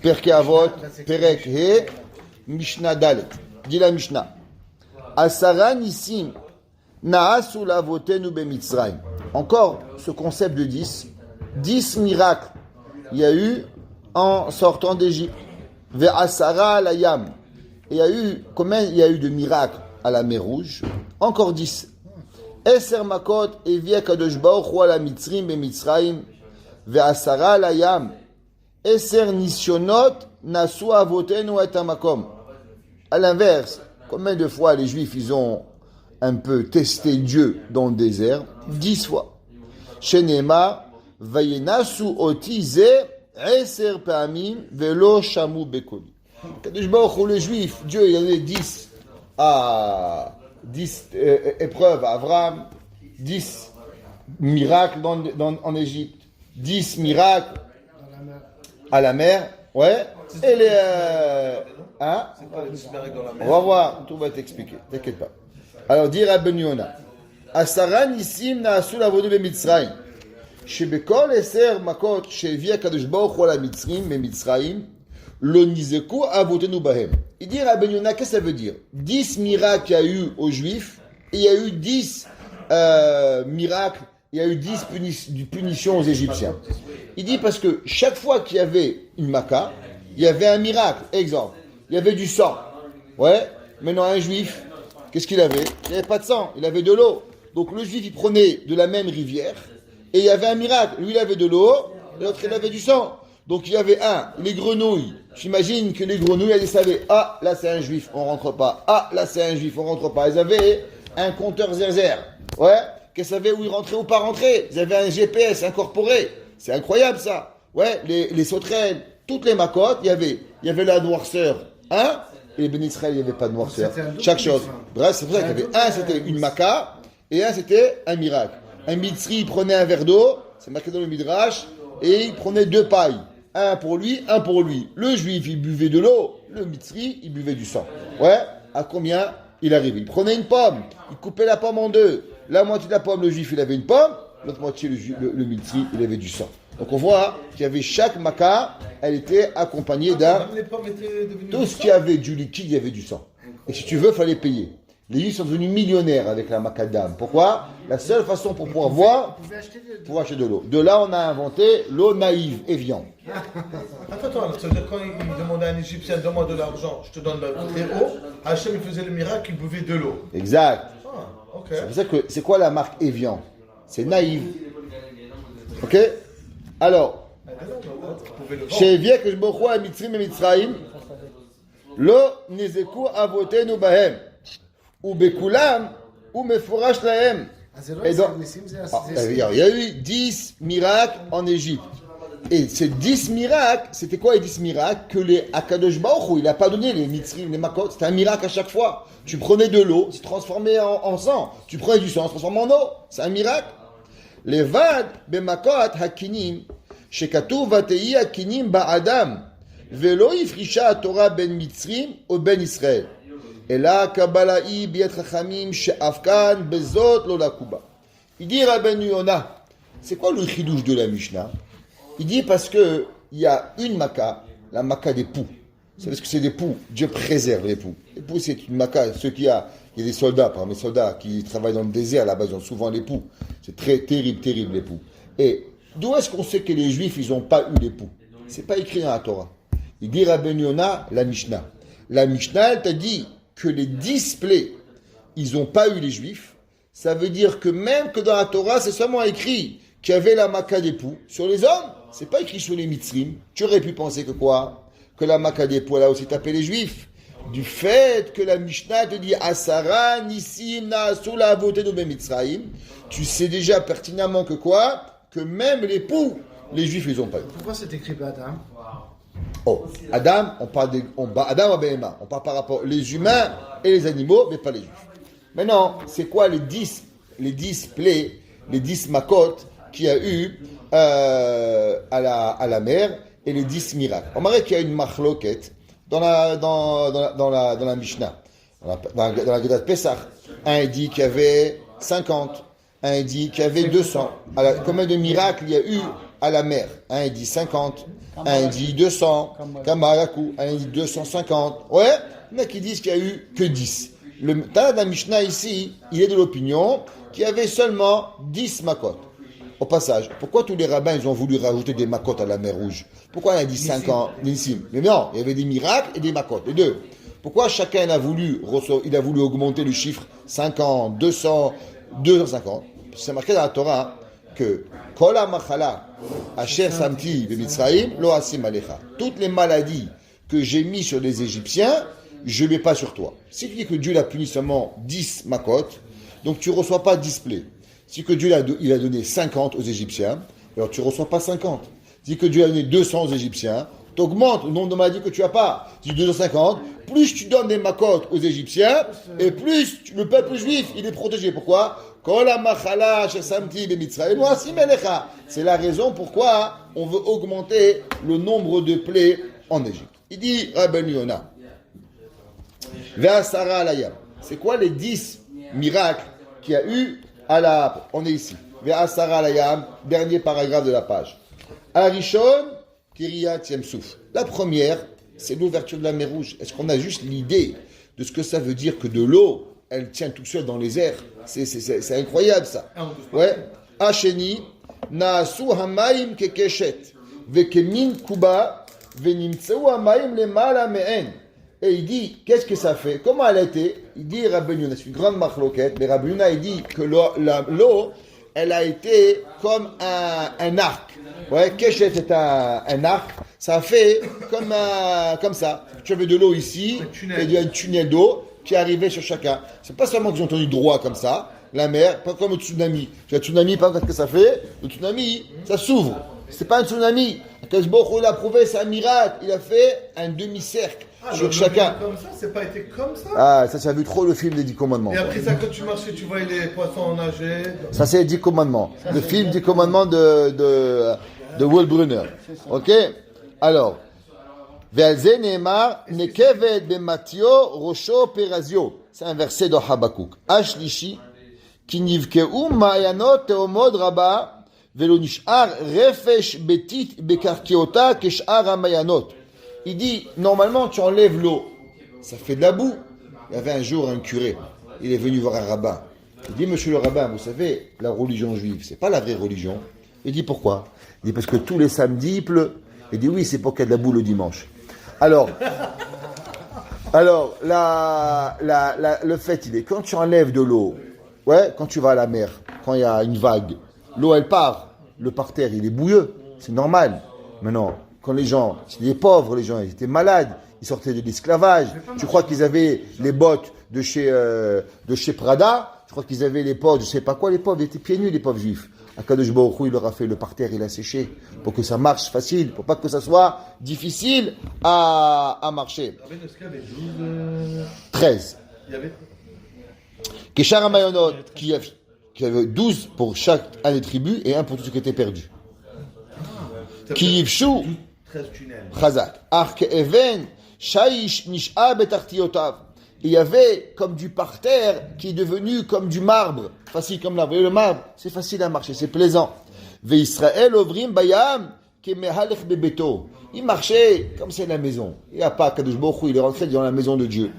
Perkei Avot, Perek He, Mishnah Dalet. Dit la Mishnah. Asara Nissim, Naasu Lavotenu Bemitzrayim. Encore ce concept de 10. 10 miracles il y a eu en sortant d'Égypte. Ve'asara Alayam. Il y a eu, combien il y a eu de miracles à la mer Rouge? Encore 10. Eser Makot Evie Kadosh Baruch Hu ala Mitzrim Bemitzrayim. Ve'asara Alayam. Eser Nisyonot Nasu Avotenu et Amakom. À l'inverse, combien de fois les Juifs ils ont un peu testé Dieu dans le désert? 10 fois. Shenema Vayenasu Otize Eser Pa'amim Velo Shamu Bekoli. Kadosh Baruch Hu, les Juifs, Dieu il y avait 10 épreuves à Abraham, 10 miracles en Égypte, 10 miracles à la mer, ouais. Et les hein? On va voir, tout va t'expliquer, t'inquiète pas. Alors dire à Ben Yona, Asara Nissim Naasu Lavotenu Bemitzrayim, Shebekol Eser Makot Shevia Kadosh Baruch Hu ala Mitzrim Bemitzrayim, Lo Nizeku Avotenu Bahem. Il dit à Ben Yona, qu'est-ce que ça veut dire? 10 miracles qu'il y a eu aux Juifs, et il y a eu 10 miracles, il y a eu 10 punitions aux Égyptiens. Il dit parce que chaque fois qu'il y avait une Maca, il y avait un miracle. Exemple, il y avait du sang. Ouais, maintenant un Juif, qu'est-ce qu'il avait? Il n'y avait pas de sang, il avait de l'eau. Donc le Juif, il prenait de la même rivière, et il y avait un miracle. Lui, il avait de l'eau, l'autre, il avait du sang. Donc il y avait les grenouilles. J'imagine que les grenouilles, elles savaient, ah, là c'est un Juif, on rentre pas. Ah, là c'est un Juif, on rentre pas. Elles avaient un compteur zerzer. Ouais, qu'elles savaient où ils rentraient ou pas rentrer. Ils avaient un GPS incorporé. C'est incroyable ça. Ouais, les sauterelles, toutes les macotes, il y avait la noirceur. Et les bénis Israël, il n'y avait pas de noirceur. Chaque chose. Bref, c'est pour ça qu'il y avait c'était une maca, et c'était un miracle. Un mitzri, il prenait un verre d'eau, c'est marqué dans le midrash, et il prenait 2 pailles. Un pour lui, un pour lui. Le juif, il buvait de l'eau, le mitzri, il buvait du sang. Ouais, à combien il arrivait? Il prenait une pomme, il coupait la pomme en 2. La moitié de la pomme, le juif, il avait une pomme, l'autre moitié, le mitzri, il avait du sang. Donc on voit qu'il y avait chaque maca, elle était accompagnée d'un... Tout ce qui avait du liquide, il y avait du sang. Et si tu veux, il fallait payer. Les Juifs sont devenus millionnaires avec la macadam. Pourquoi? La seule façon pour pouvoir voir, pour acheter de l'eau. De là, on a inventé l'eau naïve, Evian. Attends, ça veut dire quand il demandait à un Égyptien, donne-moi de l'argent, je te donne de l'eau, Hachem il faisait le miracle, il buvait de l'eau. Exact. Ok. C'est pour ça que, c'est quoi la marque Evian? C'est naïve. Ok? Alors, chez Kadosh Baruch Hu à Mitzrim et Mitzrayim, Lo Nizeku Avotenu Bahem, ou Bekulam, ou Meforash Lahem. Il y a eu 10 miracles en Égypte. Et ces 10 miracles, c'était quoi les 10 miracles? Que les Akadosh Baruch Hu, il n'a pas donné les Mitzrim, les Makot, c'était un miracle à chaque fois. Tu prenais de l'eau, c'est transformé en sang. Tu prenais du sang, c'est transformé en eau. C'est un miracle. Levad bemakot hakinim shekatuv vatei hakinim ba'adam velo ifrisha Torah ben Mitzrim ou ben Israël. Et là kabala'i biet chachamim she'afkan bezot lo lakuba. Il dit Rabben Yona, c'est quoi le chidouche de la Mishnah? Il dit parce que il y a une maca, la maca des poux. C'est parce que c'est des poux. Dieu préserve les poux. Les poux c'est une maca. Il y a des soldats, parmi les soldats qui travaillent dans le désert, là-bas, ils ont souvent les poux. C'est très terrible, les poux. Et d'où est-ce qu'on sait que les Juifs, ils n'ont pas eu les poux? C'est pas écrit dans la Torah. Il dit Rabben Yona, la Mishnah. La Mishnah, elle t'a dit que les 10 plaies, ils n'ont pas eu les Juifs. Ça veut dire que même que dans la Torah, c'est seulement écrit qu'il y avait la maca des poux. Sur les hommes, c'est pas écrit sur les mitzrim. Tu aurais pu penser que quoi? Que la maca des poux, elle a aussi tapé les Juifs. Du fait que la Mishnah te dit Asara Nissim Naasu Lavotenu Bemitzrayim, tu sais déjà pertinemment que quoi? Que même les poux, les Juifs, ils n'ont pas eu. Pourquoi c'est écrit pas Adam? Oh, Adam, Adam à Behema. On parle par rapport les humains et les animaux, mais pas les Juifs. Maintenant, c'est quoi les 10 plaies, les 10 makot qu'il y a eu à la mer et les 10 miracles? On dirait qu'il y a une machloket dans la Mishnah, dans la Gedat Pesach. Un dit qu'il y avait 50, un dit qu'il y avait 200. Alors, combien de miracles il y a eu à la mer. Un il dit 50, un il dit 200, Kamaraku, un il dit 250. Ouais, il y en a qui disent qu'il n'y a eu que 10. Le Tana Mishnah ici, il est de l'opinion qu'il y avait seulement 10 makot. Au passage, pourquoi tous les rabbins ils ont voulu rajouter des makot à la mer Rouge? Pourquoi il a dit 50 Nissim? Mais non, il y avait des miracles et des makot, les deux. Pourquoi chacun il a voulu augmenter le chiffre 50, 200, 250? C'est marqué dans la Torah que Kol ha-machala asher samti b'Mitzrayim lo asim alecha. Toutes les maladies que j'ai mis sur les Égyptiens, je ne mets pas sur toi. Si tu dis que Dieu l'a puni seulement 10 makot, donc tu ne reçois pas 10 plaies. Si que Dieu il a donné 50 aux Égyptiens, alors tu ne reçois pas 50. Si que Dieu a donné 200 aux Égyptiens, tu augmentes le nombre de maladies que tu n'as pas. Si 250, plus tu donnes des makot aux Égyptiens, et plus le peuple juif, il est protégé. Pourquoi? C'est la raison pourquoi on veut augmenter le nombre de plaies en Égypte. Il dit, Rabbi Yona, c'est quoi les 10 miracles qu'il y a eu à la... On est ici. Dernier paragraphe de la page. Arishon, Kiryat Yemsouf. La première, c'est l'ouverture de la mer Rouge. Est-ce qu'on a juste l'idée de ce que ça veut dire que de l'eau, elle tient toute seule dans les airs? C'est incroyable ça. Ouais. Hacheni, Naasu Hamaim Kekeshet, Vekemin Kuba, Venimtseu Hamaim Lemala Mehen. Et il dit, qu'est-ce que ça fait? Comment elle a été? Il dit, Rabbi Yona, c'est une grande marloquette, mais Rabbi Yona, il dit que l'eau, elle a été comme un arc. Ouais, Keshet est un arc. Ça fait comme ça. Tu avais de l'eau ici, et il y a un tunnel d'eau qui arrivait sur chacun. C'est pas seulement qu'ils ont tenu droit comme ça, la mer, pas comme le tsunami. Tu as le tsunami, pas qu'est-ce que ça fait? Le tsunami, ça s'ouvre. C'est pas un tsunami. Akashbokh l'a prouvé, c'est un miracle. Il a fait un demi-cercle sur chacun. Comme ça, c'est pas été comme ça. Ah, ça, tu as vu trop le film des 10 commandements. Et après ça, quand tu marchais, tu voyais les poissons nager. Ça, c'est les 10 commandements. Le film 10 commandements de Will Brunner. Ok? Alors, Ve'alze ne'emar nekeved bematio rosho perazio. C'est un verset de Habakkuk. Ashlishi, ki nivkeu ma'ayanot teomod rabba. Il dit, normalement, tu enlèves l'eau. Ça fait de la boue. Il y avait un jour un curé. Il est venu voir un rabbin. Il dit, monsieur le rabbin, vous savez, la religion juive, c'est pas la vraie religion. Il dit, pourquoi? Il dit, parce que tous les samedis, il pleut. Il dit, oui, c'est pour qu'il y ait de la boue le dimanche. Alors, le fait, il est, quand tu enlèves de l'eau, ouais, quand tu vas à la mer, quand il y a une vague, l'eau, elle part. Le parterre, il est bouilleux. C'est normal. Maintenant, quand les gens, c'était des pauvres, les gens, ils étaient malades. Ils sortaient de l'esclavage. Tu crois qu'ils avaient les bottes de chez Prada? Je crois qu'ils avaient les potes, je sais pas quoi, les pauvres. Ils étaient pieds nus, les pauvres juifs. Akadosh Baruch Hu, il leur a fait le parterre, il a séché. Pour que ça marche facile. Pour pas que ça soit difficile à marcher. 13. Il y avait... Keshar Hamayonot, qui avait 12 pour chaque un des tribus et un pour tout ce qui était perdu. Qui yivshu 13 tunnels. Chazak. Arke even shaish nish'a betartiotav. Il y avait comme du parterre qui est devenu comme du marbre, facile comme là. Vous voyez le marbre, c'est facile à marcher, c'est plaisant. Ve Israël ovrim bayam kemehalech bebeto. Il marchait comme c'est la maison. Il n'y a pas Kadosh Baruch Hu, il est rentré dans la maison de Dieu.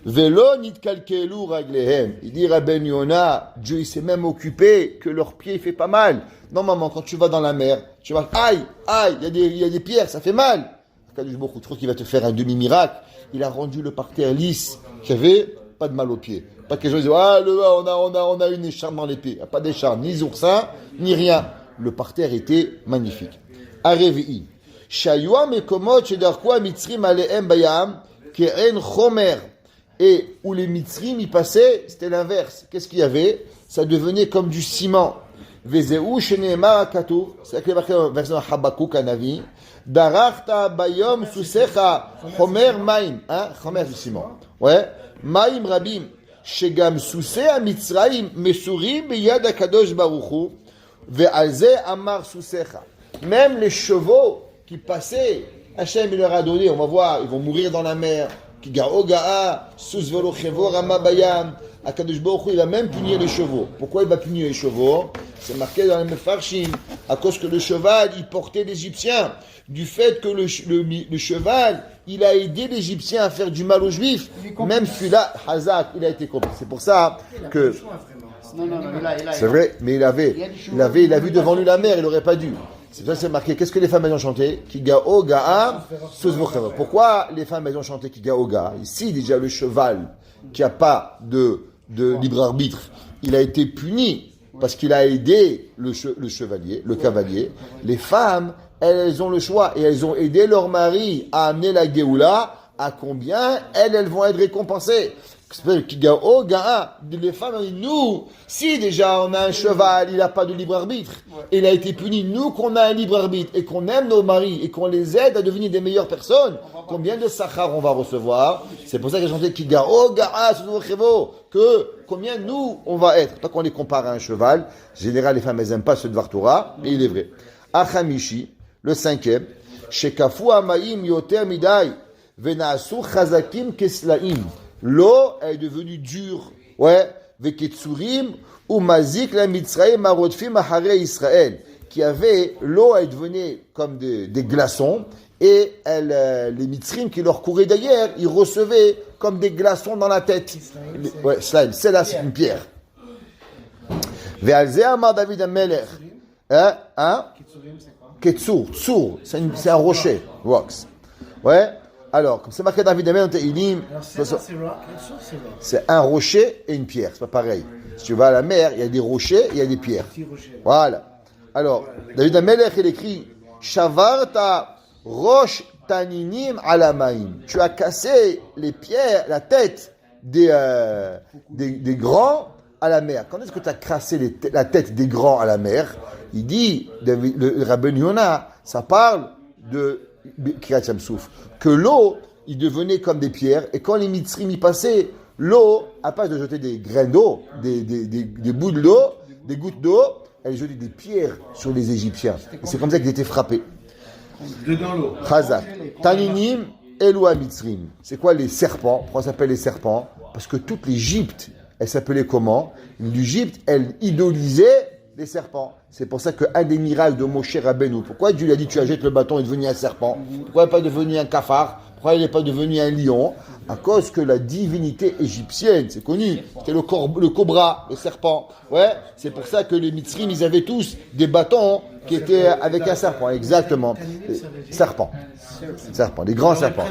Velo nitkalkelu raglehem. Il dit Rabbi Yona, Dieu il s'est même occupé que leur pied fait pas mal. Normalement, quand tu vas dans la mer, tu vas aïe, il y a des pierres, ça fait mal. Kadosh Baruch Hu, tu crois qu'il va te faire un demi-miracle? Il a rendu le parterre lisse, qui avait pas de mal aux pieds. Pas que les gens disent on a une écharpe dans les pieds. Il n'y a pas d'écharpe, ni oursin, ni rien. Le parterre était magnifique. Arevi. Shayua mekomot shedarkwa mitzrim alehem bayam ke'en chomer. Et où les Mitzrim y passaient, c'était l'inverse. Qu'est-ce qu'il y avait? Ça devenait comme du ciment. Vezeu sheneemar akatou. C'est la version de Habakkuk Hanavi. Darachta bayom susecha chomer maim. Hein? Chomer du ciment. Ouais. Maim rabim. Shegam suse a Mitzraim mesurim biyad akadosh baruchu. Ve'alze amar susecha. Même les chevaux qui passaient, Hachem il leur a donné, on va voir, ils vont mourir dans la mer. Akadosh Baruch Hu, il va même punir les chevaux. Pourquoi il va punir les chevaux? c'est marqué dans les Mefarshim, à cause que le cheval, il portait l'Égyptien. Du fait que le cheval, il a aidé l'Égyptien à faire du mal aux Juifs, même celui-là, Hazak, il a été compris. C'est pour ça que... Non, C'est vrai, mais il a vu devant lui la mer, il n'aurait pas dû. C'est pour ça que c'est marqué, qu'est-ce que les femmes elles ont chanté? Kigao Ga'a Suzvuchava. Pourquoi les femmes elles ont chanté Kigao Ga'a? Ici, déjà, le cheval, qui n'a pas de libre arbitre, il a été puni parce qu'il a aidé le chevalier, le cavalier. Les femmes, elles ont le choix et elles ont aidé leur mari à amener la Géoula. À combien elles vont être récompensées? Kigao Ga'a. Les femmes, nous, si déjà on a un cheval, il n'a pas de libre arbitre, et il a été puni, nous qu'on a un libre arbitre et qu'on aime nos maris et qu'on les aide à devenir des meilleures personnes, combien de sachar on va recevoir? C'est pour ça qu'elles chanté Kigao Ga'a que combien nous on va être. Pas qu'on les compare à un cheval. En général, les femmes elles n'aiment pas ce Dvar Torah, mais il est vrai. Achamishi, le cinquième, Shekafu Amaim Yoter Midai Venasu Chazakim Keslaim. L'eau est devenue dure. Ouais. Veketsurim ou Mazik la Mitzraim Marotfim Ahare Israël. Qui avait, l'eau est devenue comme des glaçons. Et les Mitzrim qui leur couraient derrière, ils recevaient comme des glaçons dans la tête. Ouais, slime. C'est là, c'est une pierre. Ve'alze Amar David Amelech. Hein? Ketsur. Tsur. C'est un rocher. Rocks. Ouais. Alors, comme c'est marqué dans David Amelech, c'est un rocher et une pierre. C'est pas pareil. Si tu vas à la mer, il y a des rochers et il y a des pierres. Voilà. Alors, David Amelech, il écrit Shavarta Rosh Taninim Alamaim. Tu as cassé les pierres, la tête des grands à la mer. Quand est-ce que tu as cassé la tête des grands à la mer? Il dit, le Rabben Yonah, ça parle de Kiryat Yam-Souf, que l'eau, il devenait comme des pierres, et quand les Mitzrim y passaient, l'eau, à part de jeter des grains d'eau, des bouts d'eau, des gouttes d'eau, elle jetait des pierres sur les Égyptiens. Et c'est comme ça qu'ils étaient frappés. Dedans l'eau. Chazak. Taninim, Eloua Mitzrim. C'est quoi les serpents? Pourquoi ça s'appelle les serpents? Parce que toute l'Égypte, elle s'appelait comment? L'Égypte, elle idolisait les serpents. C'est pour ça qu'un des miracles de Moshe Rabbeinu, pourquoi Dieu lui a dit tu achètes le bâton et devenu un serpent? Pourquoi il n'est pas devenu un cafard? Pourquoi il n'est pas devenu un lion? À cause que la divinité égyptienne, c'est connu, c'était le cobra, le serpent. Ouais, c'est pour ça que les Mitzrim, ils avaient tous des bâtons qui étaient avec un serpent. Exactement. Serpent. Serpent, des grands serpents.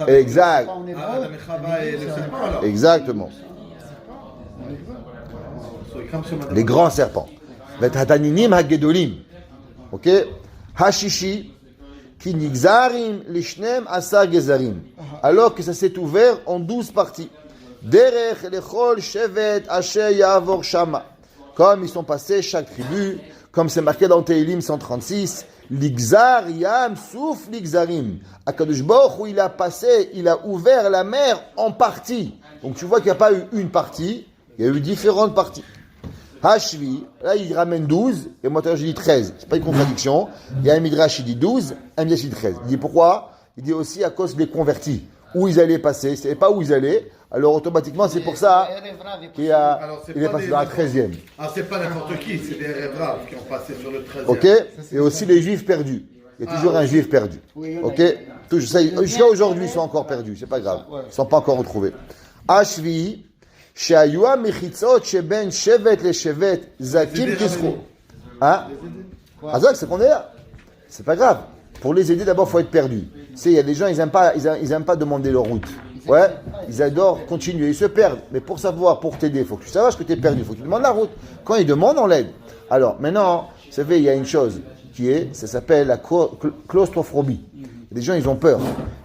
Exact. Exactement. Les grands serpents. Vethataninim hagedolim. Ok? Hashishi. Kinigzarim lishnem asar gezarim. Alors que ça s'est ouvert en 12 parties. Derech lechol shevet asher yavor shama. Comme ils sont passés chaque tribu, comme c'est marqué dans Tehilim 136, l'Igzar Yam Souf l'Igzarim. Akadosh Baruch où il a passé, il a ouvert la mer en partie. Donc tu vois qu'il n'y a pas eu une partie, il y a eu différentes parties. Hashvi, là il ramène 12, et moi j'ai dit 13. C'est pas une contradiction. Il y a un Midrash qui dit 12, un Midrash qui dit 13. Il dit pourquoi? Il dit aussi à cause des convertis. Où ils allaient passer, ils ne savaient pas où ils allaient. Alors automatiquement, c'est pour ça qu'il est passé dans la 13e. Ah, c'est pas n'importe qui, c'est des rêves qui ont passé sur le 13e. Ok? Et aussi les juifs perdus. Il y a toujours un juif perdu. Ok? Jusqu'à aujourd'hui, ils sont encore perdus. C'est pas grave. Ils ne sont pas encore retrouvés. Ashvi, Shayua Mechitzot, Sheben, Shevet, les Shevet, Zakim, Kisro. Hein? Azak, c'est qu'on est là. C'est pas grave. Pour les aider, d'abord, il faut être perdu. Tu sais, il y a des gens, ils n'aiment pas demander leur route. Ouais, ils adorent continuer, ils se perdent. Mais pour savoir, pour t'aider, il faut que tu saches que tu es perdu, il faut que tu demandes la route. Quand ils demandent, on l'aide. Alors, maintenant, vous savez, il y a une chose ça s'appelle la claustrophobie. Les gens, ils ont peur.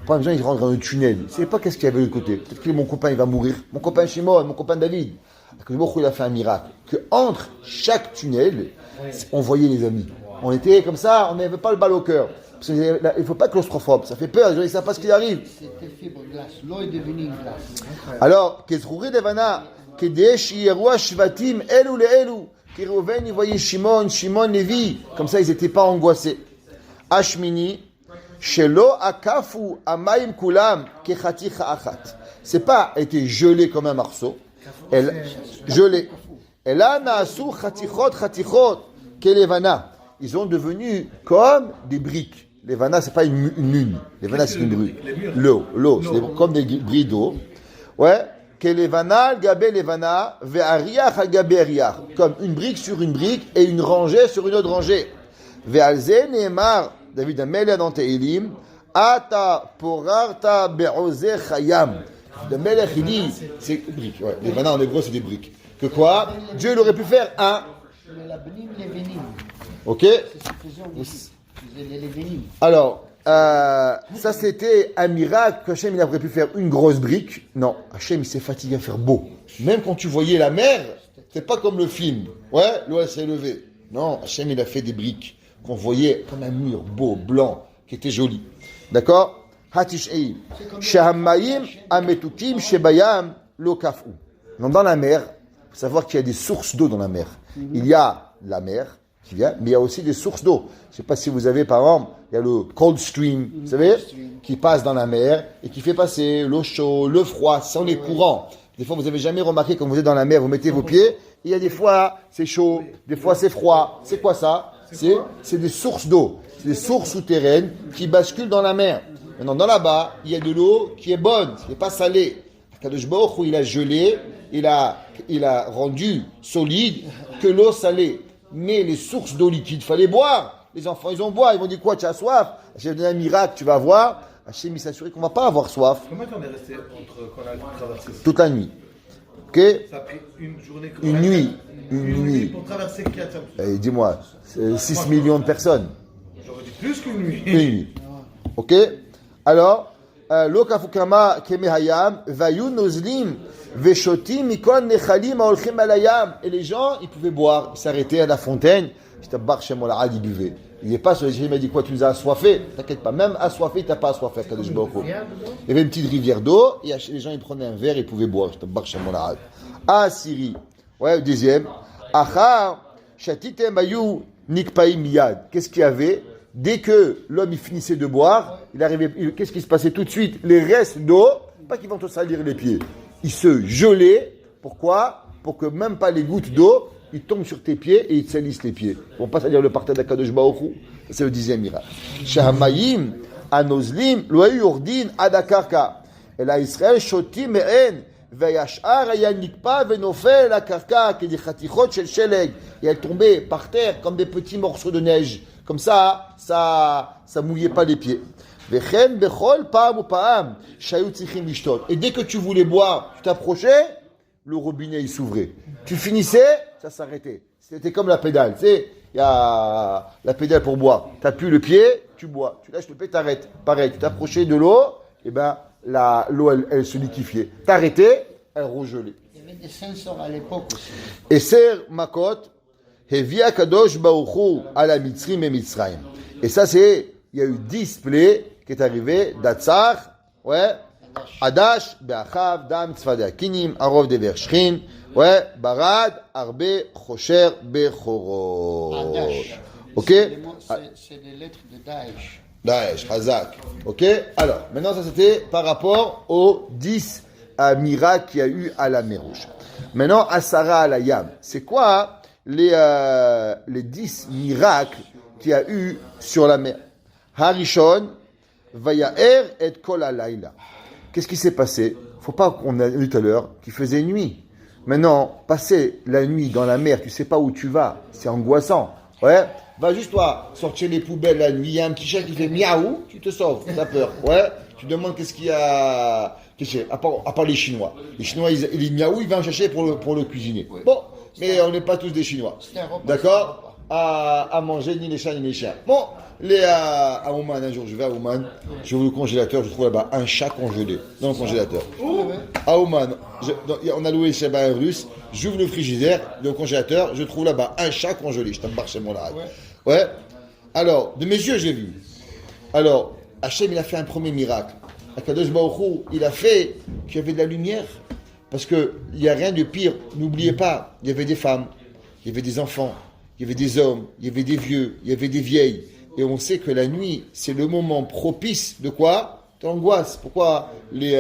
Quand les gens, ils rentrent dans un tunnel, ils ne savent pas qu'est-ce qu'il y avait de l'autre côté. Peut-être que mon copain, il va mourir. Mon copain Shimon, mon copain David. Il a fait un miracle. Que entre chaque tunnel, on voyait les amis. On était comme ça, on n'avait pas le bal au cœur. Parce qu'il ne faut pas être claustrophobe, ça fait peur, les gens ne savent pas ce qui arrive. C'était fibre glace, l'eau est devenue une glace. Alors, Kezrouri Devana, Kedesh Yerua Shvatim, Elu le Elu, Kirouven, ils voyaient Shimon, Lévi, comme ça ils n'étaient pas angoissés. Ashmini, Shelo Akafu, Amaim Kulam, Kechati Cha'achat. C'est pas été gelé comme un morceau, gelé. Et là, naasu chatichot, kelevana. Ils ont devenu comme des briques. Levana, c'est pas une lune. Levana, c'est une brique. L'eau, c'est comme des bris d'eau. Ouais. Kelevana, al gabé levana, ve'ariach al gabé ariach. Comme une brique sur une brique et une rangée sur une autre rangée. Ve'alze ne'emar, David Amelech dans Tehilim, ata porarta be'oze chayam. Le Melech, il dit, c'est briques. Ouais. Levana, en hébreu, c'est des briques. Que quoi? Dieu, il aurait pu faire un. Ok? Alors, ça c'était un miracle qu'Hachem il aurait pu faire une grosse brique. Non, Hachem il s'est fatigué à faire beau. Même quand tu voyais la mer, c'est pas comme le film. Ouais, l'eau elle s'est levée. Non, Hachem il a fait des briques qu'on voyait comme un mur beau, blanc, qui était joli. D'accord? Hatish'ei. Shahamayim ametukim shebayam lo kaf'u. Dans la mer, il faut savoir qu'il y a des sources d'eau dans la mer. Il y a la mer qui vient, mais il y a aussi des sources d'eau. Je ne sais pas si vous avez, par exemple, il y a le cold stream, vous savez, qui passe dans la mer et qui fait passer l'eau chaude, le froid, sans les courants. Des fois, vous n'avez jamais remarqué, quand vous êtes dans la mer, vous mettez vos pieds, il y a des fois, c'est chaud, des fois, c'est froid. C'est quoi ça? C'est des sources d'eau. C'est des sources souterraines qui basculent dans la mer. Maintenant, dans là-bas, il y a de l'eau qui est bonne, qui n'est pas salée. Kadosh Baruch Hu, il a gelé, il a rendu solide que l'eau salée. Mais les sources d'eau liquide, il fallait boire. Les enfants, ils ont boire. Ils vont dire quoi? Tu as soif? J'ai donné un miracle, tu vas voir. Hachem, il s'assurait qu'on ne va pas avoir soif. Combien de temps on est resté quand on a traversé ça? Toute la nuit. Ok? Ça a pris une journée. Une nuit. Une nuit pour traverser 4 dis-moi, 6 millions de personnes. J'aurais dit plus qu'une nuit. Une nuit. Ok? Alors, lo kafukama kemehayam, vayu nozlim, veshotim mikon nechalim aolchim alayam. Et les gens, ils pouvaient boire, ils s'arrêtaient à la fontaine. J'étais chez moi, ils buvaient. Il n'est pas sur les il m'a dit quoi, tu nous as assoiffé? T'inquiète pas, même assoiffé, t'as pas assoiffé. Il y avait une petite rivière d'eau, et les gens ils prenaient un verre et ils pouvaient boire. J'étais chez moi. Ah, Syrie. Ouais, deuxième. Achar, shatitem ayu nikpaim miyad. Qu'est-ce qu'il y avait? Dès que l'homme il finissait de boire, qu'est-ce qui se passait tout de suite? Les restes d'eau, pas qu'ils vont te salir les pieds, ils se gelaient. Pourquoi? Pour que même pas les gouttes d'eau, ils tombent sur tes pieds et ils te salissent les pieds. Ils vont pas salir le parterre d'Akadosh Baruch Hu. C'est le 10e miracle. Shahamayim, anozlim, loayu yordin adakarka. Et là, Israël, shoti me'en, veyashar ayanikpa venofel akarka, qui dit chatichot shel sheleg. Et elle tombait par terre comme des petits morceaux de neige. Comme ça mouillait pas les pieds. Et dès que tu voulais boire, tu t'approchais, le robinet il s'ouvrait. Tu finissais, ça s'arrêtait. C'était comme la pédale. Tu sais, il y a la pédale pour boire. Tu appuies le pied, tu bois. Tu lâches le pied, t'arrêtes. Pareil, tu t'approchais de l'eau, et ben l'eau elle se liquéfiait. T'arrêtais, elle regelait. Il y avait des sensors à l'époque aussi. Et Ser Makot, Hevia Kadosh Baruchu à la Mitzrim et Mitzrayim. Et ça, il y a eu 10 plaies qui est arrivé d'Atzar, ouais, Adash, Be'achav, Dam, Tzfadeh, Kinim, Arov, Dever, Shrin, ouais, Barad, Arbe, Chosher, Bechorot. Adash. Ok? C'est des lettres de Daesh. Daesh, Hazak. Ok? Alors, maintenant, ça c'était par rapport aux 10 miracles qu'il y a eu à la mer Rouge. Maintenant, à Sarah, à la Yam. C'est quoi les 10 miracles qu'il y a eu sur la mer? Harishon, Vayaer et Kol Alayla. Qu'est-ce qui s'est passé? Faut pas qu'on a vu tout à l'heure qu'il faisait nuit. Maintenant, passer la nuit dans la mer, tu sais pas où tu vas, c'est angoissant. Ouais, va juste toi sortir les poubelles la nuit, il y a un petit chat qui fait miaou, tu te sauves, t'as peur. Ouais, tu demandes qu'est-ce qu'il y a, à part les Chinois. Les Chinois, ils miaou, ils vont en chercher pour le cuisiner. Oui. Bon, mais on n'est pas tous des Chinois. D'accord? À manger ni les chats ni les chiens. Bon, à Oman, un jour, je vais à Oman, j'ouvre le congélateur, je trouve là-bas un chat congelé dans le congélateur. À Oman, on a loué chez un russe, j'ouvre le frigidaire, le congélateur, je trouve là-bas un chat congelé. Je t'embarque chez mon là. Ouais. Alors, de mes yeux, j'ai vu. Alors, Hachem, il a fait un premier miracle. Akadosh Baruch Hu, il a fait qu'il y avait de la lumière. Parce qu'il n'y a rien de pire. N'oubliez pas, il y avait des femmes, il y avait des enfants, il y avait des hommes, il y avait des vieux, il y avait des vieilles. Et on sait que la nuit, c'est le moment propice de quoi? Tu angoisses. Pourquoi les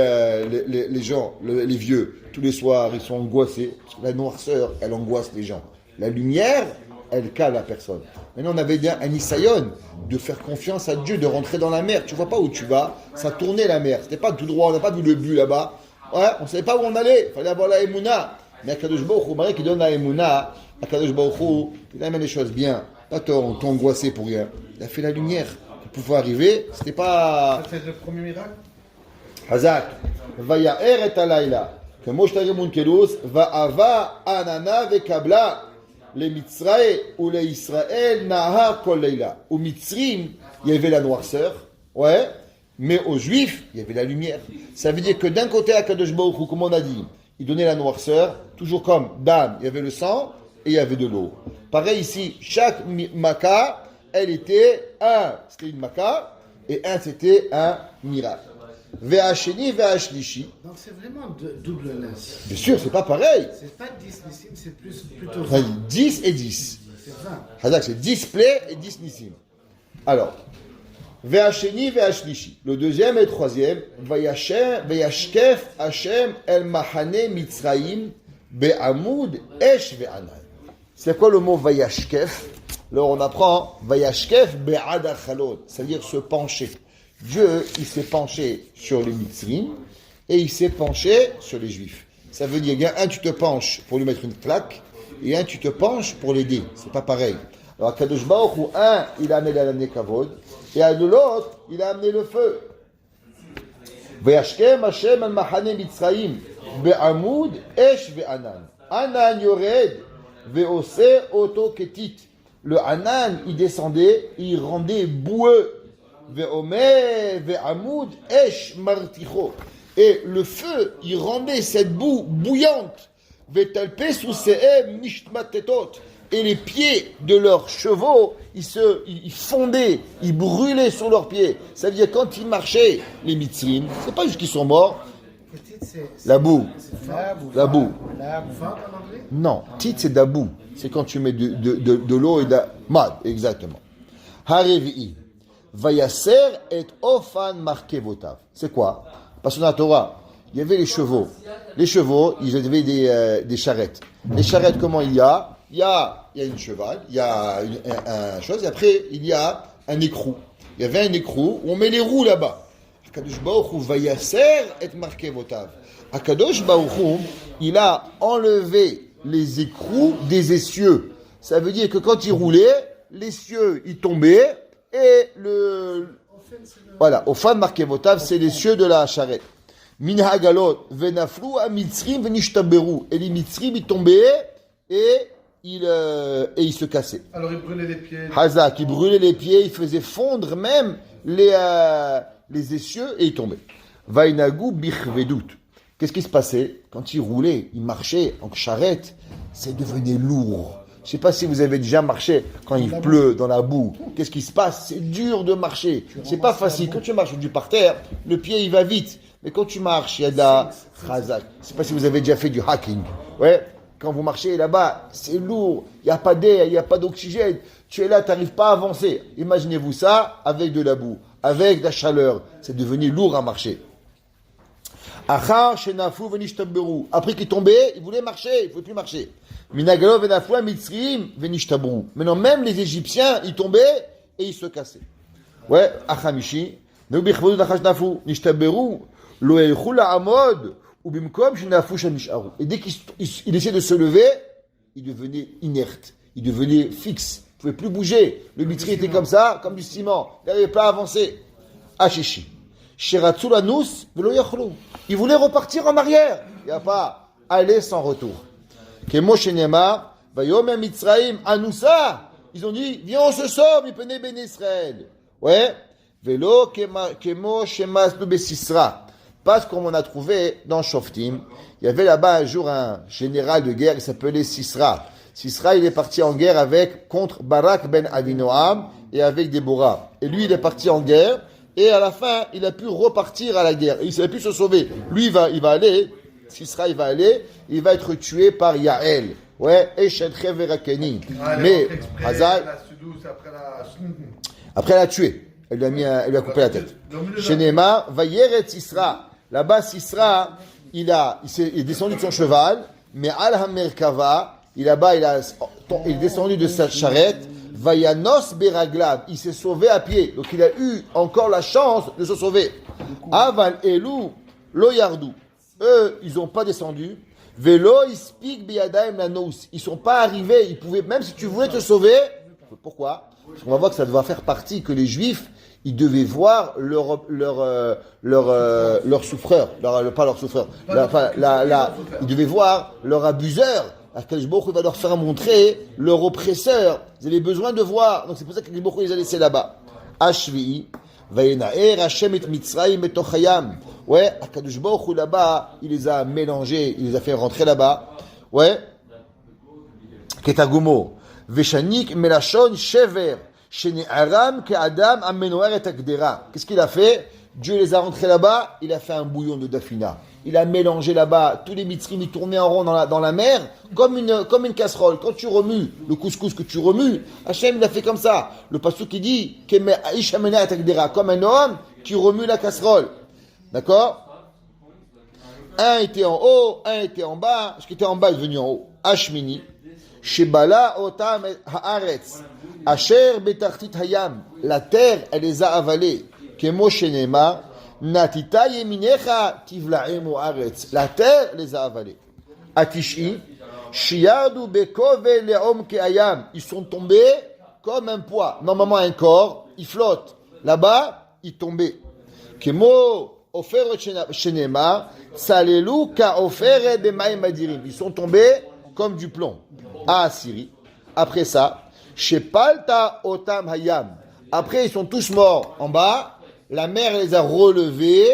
gens, les vieux, tous les soirs, ils sont angoissés? Parce que la noirceur, elle angoisse les gens. La lumière, elle cale la personne. Maintenant, on avait un isayon de faire confiance à Dieu, de rentrer dans la mer. Tu vois pas où tu vas, ça tournait la mer. C'était pas tout droit, on n'a pas vu le but là-bas. Ouais, on savait pas où on allait. Il fallait avoir la émouna. Mais Akadosh Baruch Hu, malgré qu'il donne la émouna, Akadosh Baruch Hu, il amène les choses bien. Pas t'angoisser pour rien. Il a fait la lumière. Pour pouvoir arriver, c'était pas. Ça, c'est le premier miracle. Hazak. Vaya'er et alayla. Que Moshtagemun Kelus, Va'ava anana vekabla. Les Mitzraë ou les Israël nahar kol leila. Au Mitzrim, il y avait la noirceur, ouais, mais aux Juifs, il y avait la lumière. Ça veut dire que d'un côté, à Kadosh Baruch Hu, comme on a dit, il donnait la noirceur, toujours comme d'âme, il y avait le sang et il y avait de l'eau. Pareil ici, chaque Makkah, elle était c'était une Makkah, et c'était un miracle. Ve'asheni, ve'ashlishi. Donc c'est vraiment double lens. Bien sûr, c'est pas pareil. C'est pas 10 nissim, c'est plutôt 20. 10 et 10. C'est 20. Hazak, c'est 10 plaies et 10 nissim. Alors, ve'asheni, ve'ashlishi. Le deuxième et le troisième, ve'yashkef Hashem el mahane mitzraim be'amud esh ve'anan. C'est quoi le mot ve'yashkef? Alors on apprend ve'yashkef be'ad achalot, c'est-à-dire se pencher. Dieu, il s'est penché sur les Mitzrim et il s'est penché sur les Juifs. Ça veut dire, il y a un, tu te penches pour lui mettre une claque et un, tu te penches pour l'aider. C'est pas pareil. Alors, Kadosh Baruch Hu, un, il a amené kavod et à de l'autre, il a amené le feu. Vayashkem Hashem al mahane Mitzraim be'amud esh ve'anan. Anan yored ve'ose oto ketit. Le Anan, il descendait, il rendait boueux. Et le feu, il rendait cette boue bouillante. Et les pieds de leurs chevaux, ils fondaient, ils brûlaient sur leurs pieds. Ça veut dire quand ils marchaient, les mitzrim, c'est pas juste qu'ils sont morts. La boue. La boue. Non, tit c'est d'abou. C'est quand tu mets de l'eau et de mad, exactement. Harevi'i. Vayaser et ofan marqué votav. C'est quoi? Parce que dans la Torah, il y avait les chevaux. Les chevaux, ils avaient des charrettes. Les charrettes, comment il y a? Il y a une cheval, il y a un chose, et après, il y a un écrou. Il y avait un écrou où on met les roues là-bas. Akadosh Baruch Hu, vayaser et marqué votav. Akadosh Baruch Hu, il a enlevé les écrous des essieux. Ça veut dire que quand il roulait, l'essieu, il tombait, et voilà, au fan marqué votav, c'est les cieux de la charrette. Minhagalot venaflu a mitzrim venishtaberu. Et les mitzrim, ils tombaient et ils se cassaient. Alors ils brûlaient les pieds. Hazak, ils brûlaient les pieds, ils faisaient fondre même les essieux et ils tombaient. Vainagu bichvedut. Qu'est-ce qui se passait? Quand ils roulaient, ils marchaient en charrette, ça devenait lourd. Je ne sais pas si vous avez déjà marché quand il pleut dans la boue. Qu'est-ce qui se passe? C'est dur de marcher. C'est pas facile. Quand tu marches du parterre, le pied il va vite. Mais quand tu marches, il y a de la khazak. Je ne sais pas si vous avez déjà fait du hacking. Ouais. Quand vous marchez là-bas, c'est lourd. Il n'y a pas d'air, il n'y a pas d'oxygène. Tu es là, tu n'arrives pas à avancer. Imaginez-vous ça avec de la boue, avec de la chaleur. C'est devenu lourd à marcher. Après qu'il tombait, il voulait marcher, il ne pouvait plus marcher. Maintenant, même les Égyptiens, ils tombaient et ils se cassaient. Ouais, Achamishi. Et dès qu'il essayait de se lever, il devenait inerte, il devenait fixe, il ne pouvait plus bouger. Le mitri était comme ça, comme du ciment, il n'arrivait pas à avancer. Achichi. Il voulait repartir en arrière. Il n'y a pas aller sans retour. Ils ont dit, viens, on se sauve, il penait Ben Israël. Ouais. Parce qu'on a trouvé dans Shoftim, il y avait là-bas un jour un général de guerre qui s'appelait Sisra. Sisra, il est parti en guerre contre Barak ben Avinoam et avec Déborah. Et lui, il est parti en guerre. Et à la fin, il a pu repartir à la guerre. Il a pu se sauver. Lui, il va aller. Sisra, il va aller. Il va être tué par Yael. Ouais. Et Shedre Verakeni. Mais, Hazai, après la tuer. elle lui a coupé la tête. Chez Néma, Vayeret Sisra. Là-bas, Sisra, il est descendu de son cheval, mais Al-Hamerkava, il est descendu de sa charrette, Vayanos Beraglav, il s'est sauvé à pied. Donc il a eu encore la chance de se sauver. Aval Elou, Lo Yardou. Eux, ils n'ont pas descendu. Velo Ispik Biadaim Lanous. Ils ne sont pas arrivés. Ils pouvaient, même si tu voulais te sauver. Pourquoi? Parce qu'on va voir que ça doit faire partie, que les Juifs, ils devaient voir leur souffreur. Pas leur souffreur. Ils devaient voir leur abuseur. Akadosh Baruch Hu va leur faire montrer leur oppresseur. Ils avaient besoin de voir. Donc c'est pour ça qu'Akadosh Baruch Hu les a laissés là-bas. Ashvi'i, Vayenaer Hashem et Mitzrayim et Tochayam. Ouais, Akadosh Baruch Hu là-bas, il les a mélangés, il les a fait rentrer là-bas. Ouais. Ketagumo. Veshanik Melashon Shever. Shene Aram ke Adam Amenoer et Akdera. Qu'est-ce qu'il a fait? Dieu les a rentrés là-bas, il a fait un bouillon de dafina. Il a mélangé là-bas, tous les mitzrim, ils tournaient en rond dans la mer, comme une casserole. Quand tu remues, le couscous que tu remues, Hachem, il a fait comme ça. Le pasuk qui dit, comme un homme qui remue la casserole. D'accord? Un était en haut, un était en bas. Ce qui était en bas est devenu en haut. Hashmini. Shebala otam haaretz. Asher betartit hayam. La terre, elle les a avalés. Kemo shenema. Natita yeminecha tivlaim haaretz. La terre les a avalés. Atishi. Shiadu bekove leom keayam. Ils sont tombés comme un poids. Normalement, un corps, il flotte. Là-bas, il tombait. Kemo oferet shenema. Salelu ka oferet de maim adirim. Ils sont tombés comme du plomb. À Assyrie. Après ça, Shepalta Otam Hayam. Après, ils sont tous morts en bas. La mer les a relevés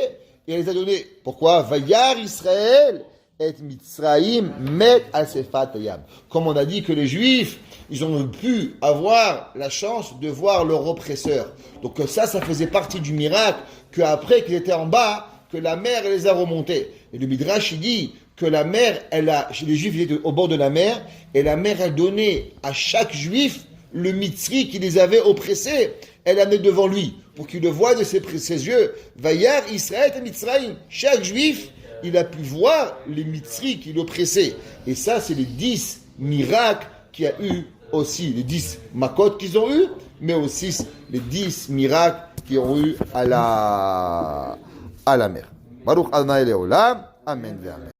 et elle les a donnés. Pourquoi? Vayar Israël et Mitzraïm met al Sefat Hayam. Comme on a dit que les Juifs, ils ont pu avoir la chance de voir leur oppresseur. Donc ça faisait partie du miracle qu'après qu'ils étaient en bas, que la mer les a remontés. Et le Midrash, il dit que la mer, les Juifs étaient au bord de la mer, et la mer a donné à chaque Juif le Mitzri qui les avait oppressés. Elle a mis devant lui, pour qu'il le voie de ses yeux. Vayar Israël et Mitzraïm. Chaque Juif, il a pu voir les Mitzri qui l'oppressaient. Et ça, c'est les 10 miracles qu'il y a eu aussi, les 10 makot qu'ils ont eu, mais aussi les 10 miracles qu'ils ont eu à la mer. Baruch Adonai Leolam. Amen.